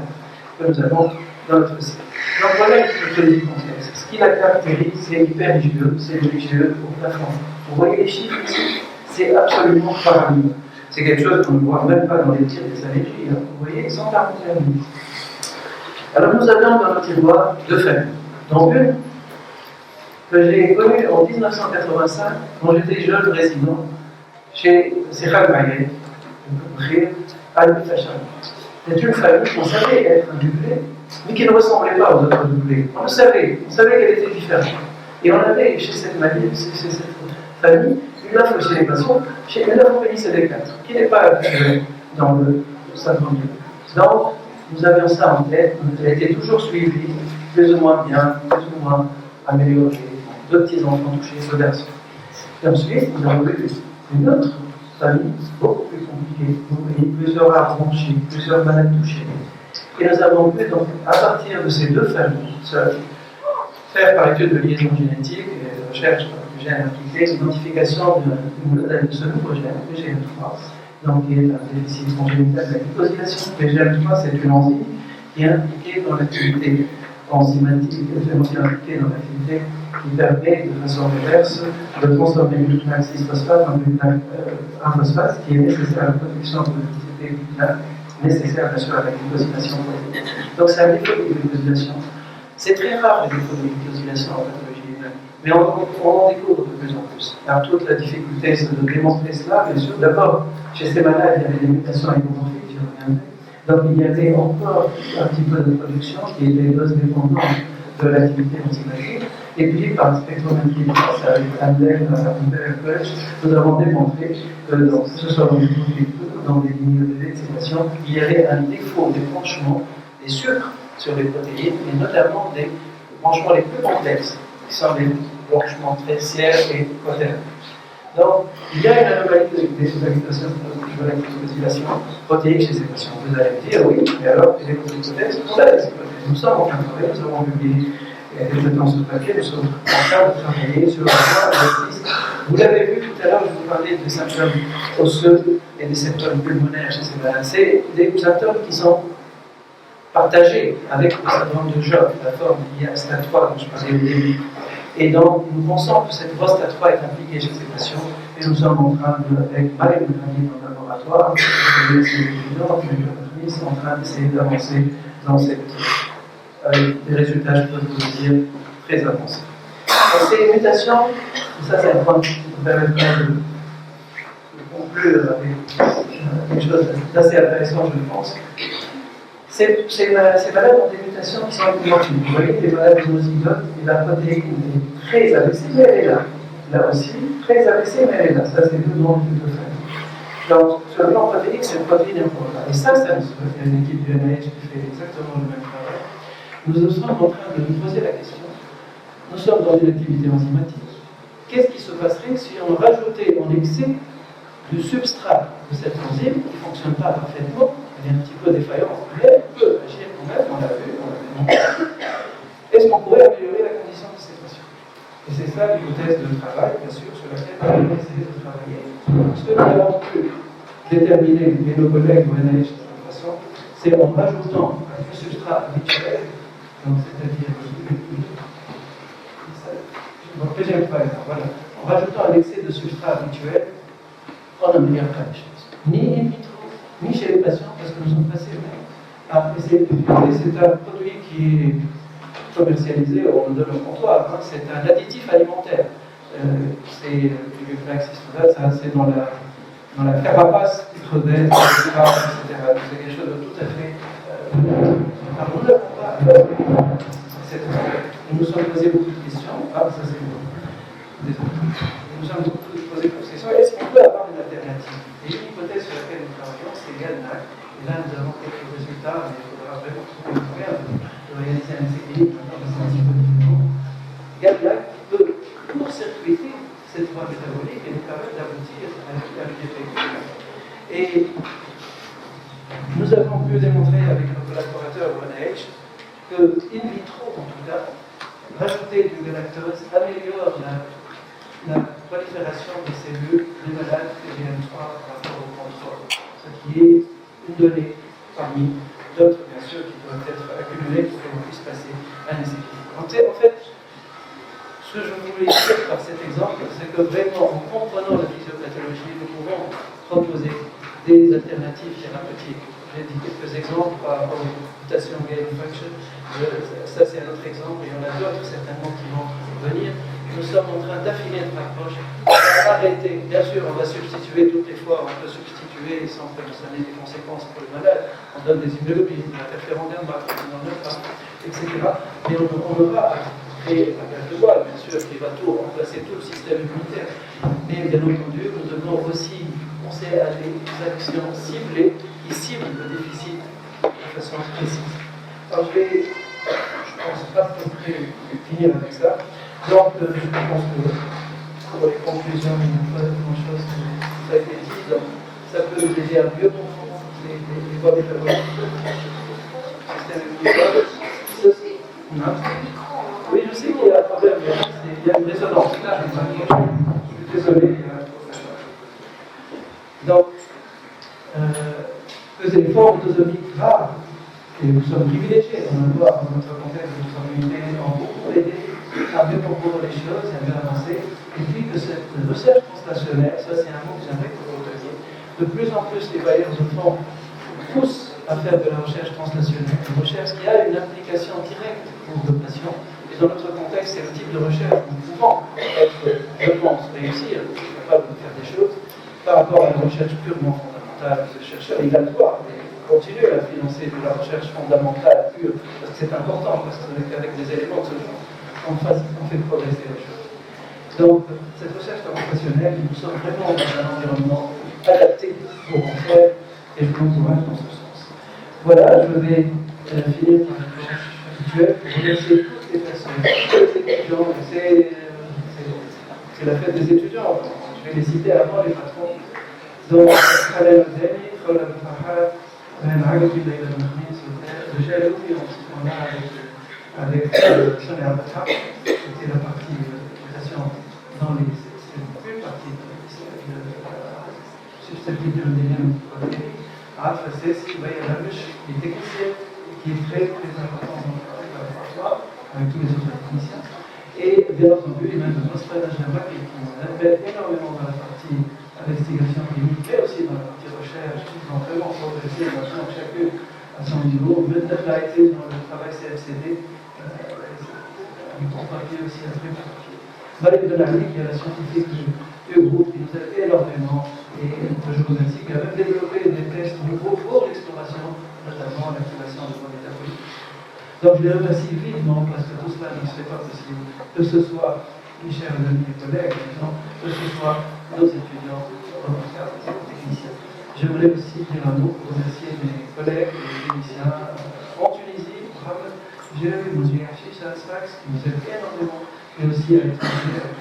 que nous avons dans notre cycle. Donc voilà une hypotonie complexe. Ce qui la caractérise, c'est hyper-IgE, c'est le IgE au plafond. Vous voyez les chiffres ici, c'est absolument paralysant. C'est quelque chose qu'on ne voit même pas dans les tirs des allergies. Hein. Vous voyez, 141 minutes. Alors nous avions dans notre tiroir deux familles. Donc une que j'ai connue en 1985, quand j'étais jeune résident chez Serhal Maïe, à l'Utachan. C'est une famille qu'on savait être un doublé, mais qui ne ressemblait pas aux autres doublés. On le savait, qu'elle était différente. Et on avait chez cette famille une lymphocytémation chez une lymphopénie CD4, qui n'est pas habituelle dans le syndrome de Job. Donc, nous avions ça en tête, elle a été toujours suivie, plus ou moins bien, plus ou moins améliorée, deux petits enfants touchés, deux garçons. Et ensuite, nous avons eu une autre famille, beaucoup plus compliquée, plusieurs rares bronchies, plusieurs malades touchés. Et nous avons pu, donc, à partir de ces deux familles, faire par étude de liaison génétique et de recherche du gène impliqué, l'identification de ce nouveau gène, PGL3, donc qui est un déficit congénital de la glycosylation. PGL3, c'est une enzyme qui est impliquée dans l'activité enzymatique, impliquée dans l'activité qui permet de façon reverse de transformer le glutamate 6-phosphate en glutamate 1-phosphate, qui est nécessaire à la production de l'activité glutamate, nécessaire bien sûr à la glycosylation. Donc c'est un défaut de glycosylation. C'est très rare les défauts de glycosylation en pathologie humaine, mais on en découvre de plus en plus. Alors toute la difficulté, c'est de démontrer cela, bien sûr. D'abord, chez ces malades, il y avait des mutations hypomorphiques, j'y reviendrai. Donc il y avait encore un petit peu de production qui était dose dépendante de l'activité enzymatique. Et puis, par spectrométrie basse, avec Andel, nous avons démontré que, que ce soit dans des lignes de d'excitation, il y avait un défaut des branchements des sucres sur les protéines, et notamment des branchements les plus complexes, qui sont les branchements tertiaires et quaternaires. Donc, il y a une anomalie des sous-agitations de la glycosylation protéique chez ces patients. Vous allez me dire, oui, mais alors, les hypothèses, on a des hypothèses. Nous sommes en train de travailler, nous avons publié quelques temps sur le papier, nous sommes en train de travailler sur la voie. Vous l'avez vu tout à l'heure, je vous parlais des symptômes osseux et des symptômes pulmonaires chez ces malades. C'est des symptômes qui sont partagés avec le syndrome de Job, la forme liée à stade 3 dont je parlais au début. Et donc, nous pensons que cette voie stade 3 est impliquée chez ces patients, et nous sommes en train de, avec Marie Boutrani dans le laboratoire, les étudiants, les sont en train d'essayer d'avancer dans cette. Avec des résultats, je peux vous dire, très avancés. Donc, ces mutations, ça c'est un point qui me permettra de conclure avec quelque chose d'assez intéressant, je pense. Ces malades ont des mutations qui sont hypomorphiques. Vous voyez, les malades homozygotes, et la protéine est très abaissée, mais elle est là. Là aussi, très abaissée, mais elle est là. Ça, c'est deux noms de famille. Donc, sur le plan protéique, cette protéine est encore là. Et ça, c'est une équipe du NIH qui fait exactement le même travail. Nous sommes en train de nous poser la question. Nous sommes dans une activité enzymatique. Qu'est-ce qui se passerait si on rajoutait en excès du substrat de cette enzyme qui ne fonctionne pas parfaitement, elle est un petit peu défaillante, mais elle peut agir quand même, on l'a ça l'hypothèse de travail, bien sûr, sur laquelle on va essayer de travailler. Ce que nous avons pu déterminer, et nos collègues au NIH de toute façon, c'est en rajoutant un substrat habituel, donc c'est-à-dire voilà, en rajoutant un excès de substrat habituel, on n'améliore pas les choses. Ni in vitro, ni chez les patients, parce que nous sommes passés à essayer d'utiliser. C'est un produit qui est commercialisé, on le donne au comptoir, hein, c'est un additif alimentaire. C'est du flax, c'est dans la carapace des crevettes, etc. C'est quelque chose de tout à fait. Alors nous n'avons pas. Nous nous sommes posé beaucoup de questions. Ah, ça c'est bon. Désolé. Nous nous sommes posé beaucoup de questions. Est-ce qu'on peut avoir une alternative? Et une hypothèse sur laquelle nous travaillons, c'est GALNAC. Et là, nous avons quelques résultats, mais il faudra vraiment trouver le moyen de réaliser un essai clinique. Maintenant, c'est un petit peu différent. GALNAC peut court-circuiter cette voie métabolique et nous permettre d'aboutir à une effet. Et nous avons pu démontrer avec nos collaborateurs au NIH que, in vitro en tout cas, rajouter du galactose améliore la prolifération des cellules des malades PGM3 par rapport au contrôle. Ce qui est une donnée parmi d'autres, bien sûr, qui doivent être accumulées pour qu'on puisse passer un essai clinique. En fait, ce que je voulais dire par cet exemple, c'est que vraiment, en comprenant la physiopathologie, nous pouvons proposer des alternatives thérapeutiques. J'ai dit quelques exemples par rapport aux mutations gain function. Ça, c'est un autre exemple, et il y en a d'autres certainement qui vont venir. Nous sommes en train d'affiner notre approche, arrêter. Bien sûr, on va substituer toutes les fois, on peut substituer sans que ça ait des conséquences pour le malade. On donne des immunoglobulines, des interférons gamma, etc. Mais on ne va créer un gaz de voile, bien sûr, qui va tout remplacer tout le système immunitaire. Mais bien entendu, nous devons aussi penser à des actions ciblées qui ciblent le déficit de façon précise. Alors je pense à peu près finir avec ça. Donc, je pense que pour les conclusions, il n'y a pas grand-chose qui a été dit. Donc, ça peut nous aider à mieux comprendre les voies métaboliques. Système immunitaire. Ceci. Oui, je sais qu'il y a un problème, il y a une résonance. Là, je suis désolé. Donc, les formes autosomiques rares, et nous sommes privilégiés, on le voit dans notre contexte de autoimmunité, ont beaucoup aidé à mieux comprendre les choses et à mieux avancer. Et puis que cette recherche translationnelle, ça c'est un mot que j'aimerais que vous reteniez, de plus en plus les bailleurs de fonds poussent à faire de la recherche translationnelle, une recherche qui a une application directe pour le patient. Et dans notre contexte, c'est le type de recherche où nous pouvons être, je pense, réussir, capable de faire des choses par rapport à une recherche purement fondamentale. Ce chercheur, il a le droit de continuer à financer de la recherche fondamentale pure, parce que c'est important, parce qu'avec des éléments de ce genre, on fait progresser les choses. Donc, cette recherche translationnelle, nous sommes vraiment dans un environnement adapté pour en faire, et je vous encourage dans ce sens. Voilà, je vais finir par une recherche habituelle pour remercier toutes les personnes, tous les étudiants. C'est la fête des étudiants, je vais les citer avant les patrons. Donc, Khaled Zeni, Khaled Fahad, Ben Agati, Leïla Mahmis, le Jaloui, en ce moment-là, avec Sonia Abata, c'était la partie mutation dans les cellules, partie susceptible de l'indénium protéique. Alpha C, Bayer Lamush, les techniciens, qui est très très important dans le laboratoire, avec tous les autres techniciens. Et bien entendu, les mêmes de Nostra Najama, qui aident énormément dans la partie investigation clinique, mais aussi dans la partie recherche, qui ont vraiment progressé maintenant chacune à son niveau. Maintenant, a été dans le travail CFCD, avec ton papier aussi après mon papier. Valérie Delary, qui est la scientifique du groupe, qui nous aide énormément, et je vous remercie, qui a même développé des tests du groupe pour l'exploration, notamment l'activation de voies métaboliques. Donc je les remercie vivement parce que tout cela ne serait pas possible, que ce soit mes chers amis et collègues, que ce soit nos étudiants, remarquables et techniciens. Je voulais aussi dire un mot pour remercier mes collègues et les techniciens en Tunisie, Mohamed, Jérémy Mouzier, Chicha Sfax, qui nous aident énormément, mais aussi à l'étranger, avec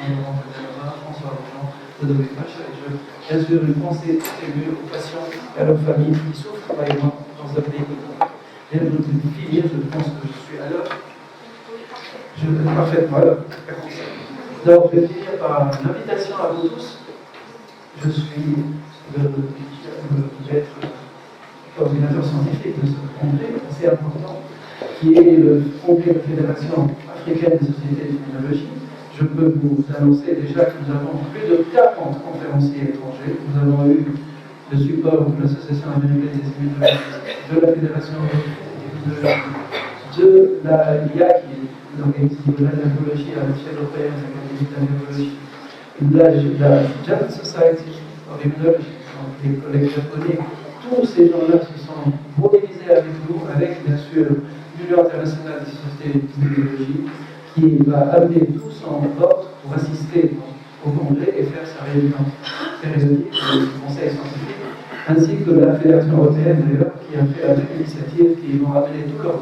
François Roland, Dodoé Pacha, et bien sûr une pensée émue aux patients et à leurs familles qui souffrent vraiment dans un pays comme ça. Et de finir, je pense que je suis à l'heure. Je vais parfaitement à l'heure. Donc, je vais finir par une invitation à vous tous. Je suis être coordinateur scientifique de ce congrès assez important, qui est le congrès de la Fédération africaine des sociétés de criminologie. Je peux vous annoncer déjà que nous avons plus de 40 conférenciers étrangers. Nous avons eu le support de l'Association américaine des immunologistes, de la Fédération de la IA, qui est l'organisme de l'allergologie à l'échelle européenne, l'académie d'allergologie, la Japan Society of Immunology, donc les collègues japonais. Tous ces gens-là se sont mobilisés avec nous, avec bien sûr l'Union internationale des sociétés d'immunologie, qui va amener tout son ordre pour assister au congrès et faire sa réunion périodique du conseil scientifique, ainsi que la Fédération européenne d'ailleurs, qui a fait la même initiative, qui vont amener tous leurs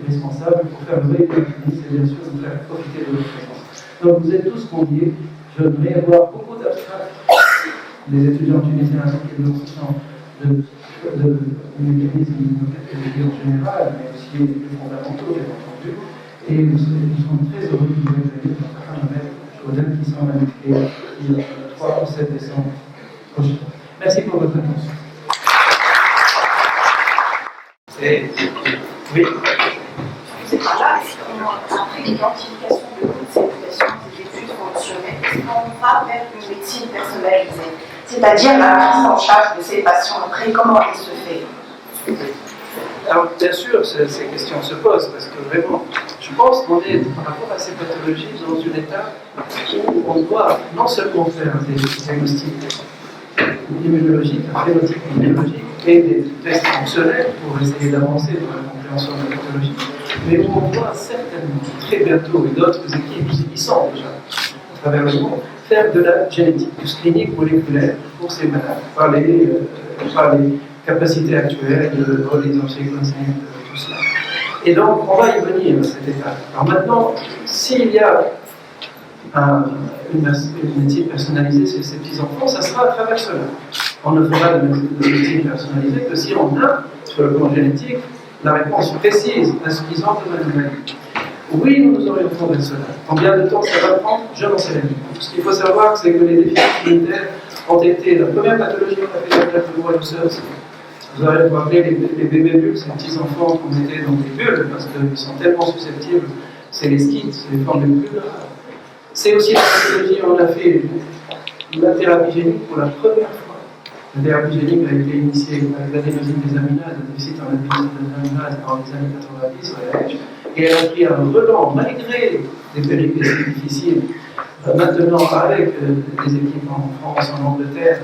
responsables pour faire le réunion clinique et bien sûr nous faire profiter de votre présence. Donc vous êtes tous conviés. Je vais avoir beaucoup d'abstracts des étudiants tunisiens qui sont de mécanismes en général, mais aussi les plus fondamentaux, bien entendu. Et nous sommes très heureux de vous accueillir dans Mohamed Chodel qui sont invité le 3 ou 7 décembre prochain. Merci pour votre attention. Oui. C'est par là, après l'identification de toutes ces mutations, des études fonctionnelles, on va vers une médecine personnalisée, c'est-à-dire la prise en charge de ces patients. Après, comment elle se fait? Alors, bien sûr, ces questions se posent, parce que vraiment, je pense qu'on est, par rapport à ces pathologies, dans un état où on doit non seulement faire des diagnostics immunologiques, un phénotype immunologique, et des tests fonctionnels pour essayer d'avancer dans la compréhension de la pathologie, mais où on doit certainement, très bientôt, et d'autres équipes y sont déjà, à travers le monde, faire de la génétique, du screening moléculaire pour ces malades, par les capacités actuelles de release of sequencing, tout cela. Et donc, on va y venir à cette étape. Alors maintenant, s'il y a une médecine personnalisée sur ces petits-enfants, ça sera à travers cela. On ne fera de médecine personnalisée que si on a, sur le plan génétique, la réponse précise à ce qu'ils ont de manuel. Oui, nous nous orientons vers cela. Combien de temps ça va prendre? Je n'en sais rien. Ce qu'il faut savoir, c'est que les déficits immunitaires ont été la première pathologie qu'on a fait avec le douceur. Vous aurez rappelé les bébés bulles, ces petits-enfants qu'on mettait dans des bulles, parce qu'ils sont tellement susceptibles. C'est les skids, c'est les formes les plus graves. C'est aussi la pathologie, on a fait la thérapie génique pour la première fois. La thérapie génique a été initiée avec l'adénosine des aminades, le déficit en adénosine des aminades dans les années 90, et elle a pris un relan malgré des péripéties difficiles. Maintenant, avec des équipes en France, en Angleterre,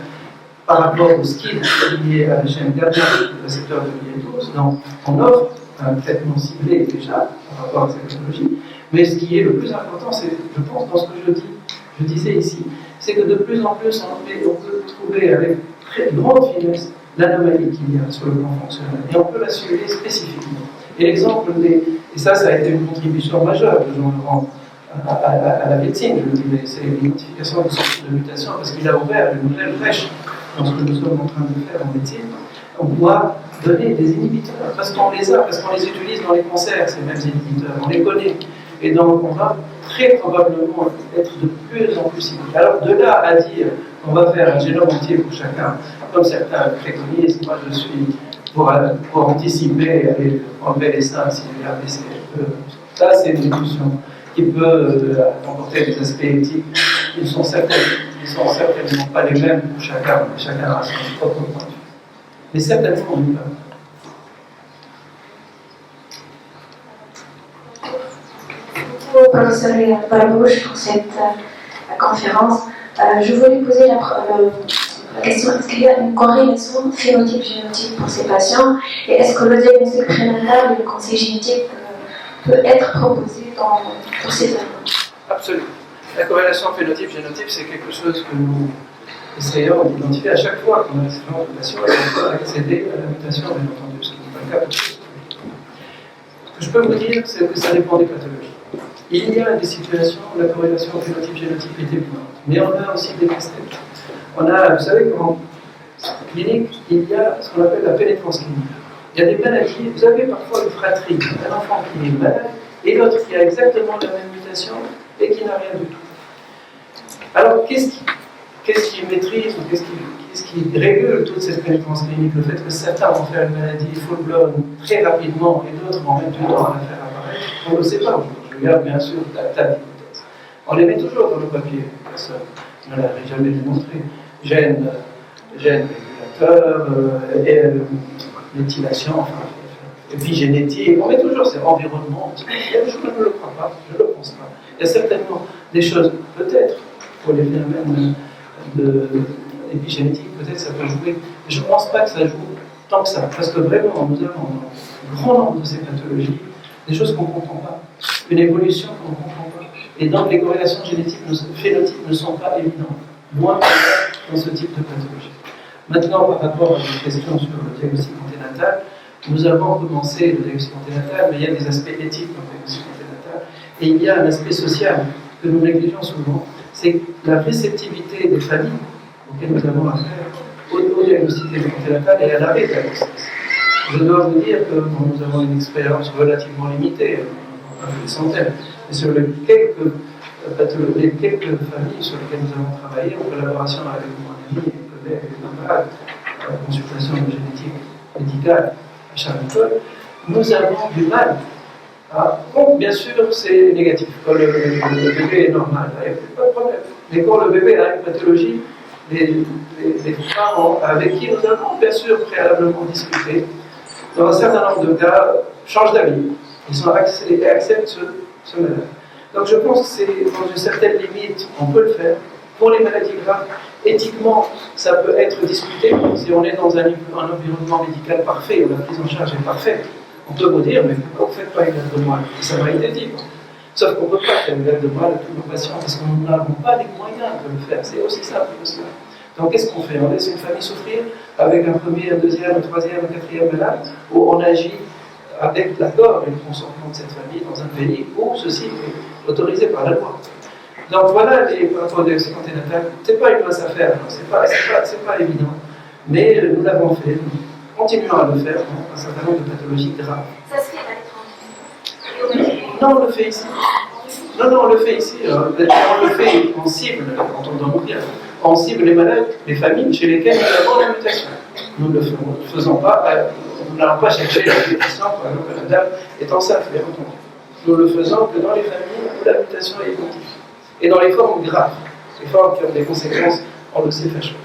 par rapport au skill lié à la chaîne dernière du récepteur de l'IL-12, donc on offre un traitement ciblé déjà par rapport à cette pathologie. Mais ce qui est le plus important, c'est, je pense, dans ce que je disais ici, c'est que de plus en plus, on peut trouver avec très grande finesse l'anomalie qu'il y a sur le plan fonctionnel. Et on peut la suivre spécifiquement. Et l'exemple et ça a été une contribution majeure de Jean-Laurent à la médecine, je le disais, c'est l'identification de ce type de mutation, parce qu'il a ouvert une nouvelle brèche dans ce que nous sommes en train de faire en médecine. On doit donner des inhibiteurs, parce qu'on les a, parce qu'on les utilise dans les cancers, ces mêmes inhibiteurs, on les connaît. Et donc, on va très probablement être de plus en plus ciblé. Alors, de là à dire qu'on va faire un génome entier pour chacun, comme certains le préconisent, moi je suis pour anticiper et enlever les seins s'il y a des CHE. Ça, c'est une discussion qui peut comporter des aspects éthiques qui ne sont certainement pas les mêmes pour chacun, mais chacun a son propre point de vue. Mais certainement, on y va. Professeur Barbouche pour cette conférence. Je voulais poser la question, est-ce qu'il y a une corrélation phénotype-génotype pour ces patients et est-ce que le diagnostic prénatal et le conseil génétique peut être proposé pour ces patients? Absolument. La corrélation phénotype-génotype, c'est quelque chose que nous essayons d'identifier à chaque fois qu'on a ce genre de patient et qu'on peut accéder à la mutation, bien entendu, ce qui n'est pas le cas de tous. Ce que je peux vous dire, c'est que ça dépend des pathologies. Il y a des situations où la corrélation phénotype-génotype est évidente, mais on a aussi des casse-têtes. On a, vous savez, en clinique, il y a ce qu'on appelle la pénétrance clinique. Il y a des maladies, vous avez parfois une fratrie, un enfant qui est malade et l'autre qui a exactement la même mutation et qui n'a rien du tout. Alors, qu'est-ce qui maîtrise ou qu'est-ce qui régule toute cette pénétrance clinique? Le fait que certains vont faire une maladie full-blown très rapidement et d'autres vont mettre du temps à la faire apparaître, on ne le sait pas. Je regarde bien sûr tas d'hypothèses. On les met toujours dans le papier, personne ne l'a jamais démontré. Gènes régulateurs, méthylation, enfin, épigénétique, on met toujours ces environnements. Je ne le crois pas, je ne le pense pas. Il y a certainement des choses, peut-être, pour les phénomènes d'épigénétique, peut-être ça peut jouer. Mais je ne pense pas que ça joue tant que ça, parce que vraiment, nous avons un grand nombre de ces pathologies, des choses qu'on ne comprend pas, une évolution qu'on ne comprend pas. Et donc les corrélations génétiques, phénotypes ne sont pas évidentes, moins dans ce type de pathologie. Maintenant, par rapport à une question sur le diagnostic anténatal, nous avons commencé le diagnostic anténatal, mais il y a des aspects éthiques dans le diagnostic anténatal, et il y a un aspect social que nous négligeons souvent, c'est la réceptivité des familles auxquelles nous avons affaire au diagnostic anténatal et à l'arrêt de la grossesse. Je dois vous dire que nous avons une expérience relativement limitée, pas des centaines, mais sur les quelques familles sur lesquelles nous avons travaillé en collaboration avec mon ami et collègue et camarade à la consultation de génétique médicale à Charles-École, nous avons du mal. Bon, bien sûr, c'est négatif. Quand le bébé est normal, il n'y a pas de problème. Mais quand le bébé a une pathologie, les parents avec qui nous avons bien sûr préalablement discuté, dans un certain nombre de cas, changent d'avis. Ils acceptent ce malade. Donc je pense que c'est dans une certaine limite, on peut le faire. Pour les maladies graves, éthiquement, ça peut être discuté. Si on est dans un environnement médical parfait, où la prise en charge est parfaite, on peut vous dire, mais pourquoi vous ne faites pas une greffe de moelle? Ça m'a été dit. Sauf qu'on ne peut pas faire une greffe de moelle à tous nos patients parce qu'on n'a pas les moyens de le faire. C'est aussi simple que cela. Donc qu'est-ce qu'on fait? On laisse une famille souffrir avec un premier, un deuxième, un troisième, un quatrième malade, ou on agit avec l'accord et le consentement de cette famille dans un pays où ceci est autorisé par la loi. Donc voilà, par rapport au diagnostic anténatal, ce n'est pas une mince affaire, c'est pas évident, mais nous l'avons fait, nous continuons à le faire pour un certain nombre de pathologies graves. Ça se fait à l'étranger? Non, on le fait ici. Non, on le fait ici. On le fait en cible, quand on doit mourir. On cible les malades, les familles chez lesquelles nous avons la mutation. Nous ne le faisons pas, nous n'allons pas chercher la mutation, par exemple, la dame est enceinte, bien entendu. Nous le faisons que dans les familles où la mutation est identifiée. Et dans les formes graves, les formes qui ont des conséquences, on le sait, fâcheuses.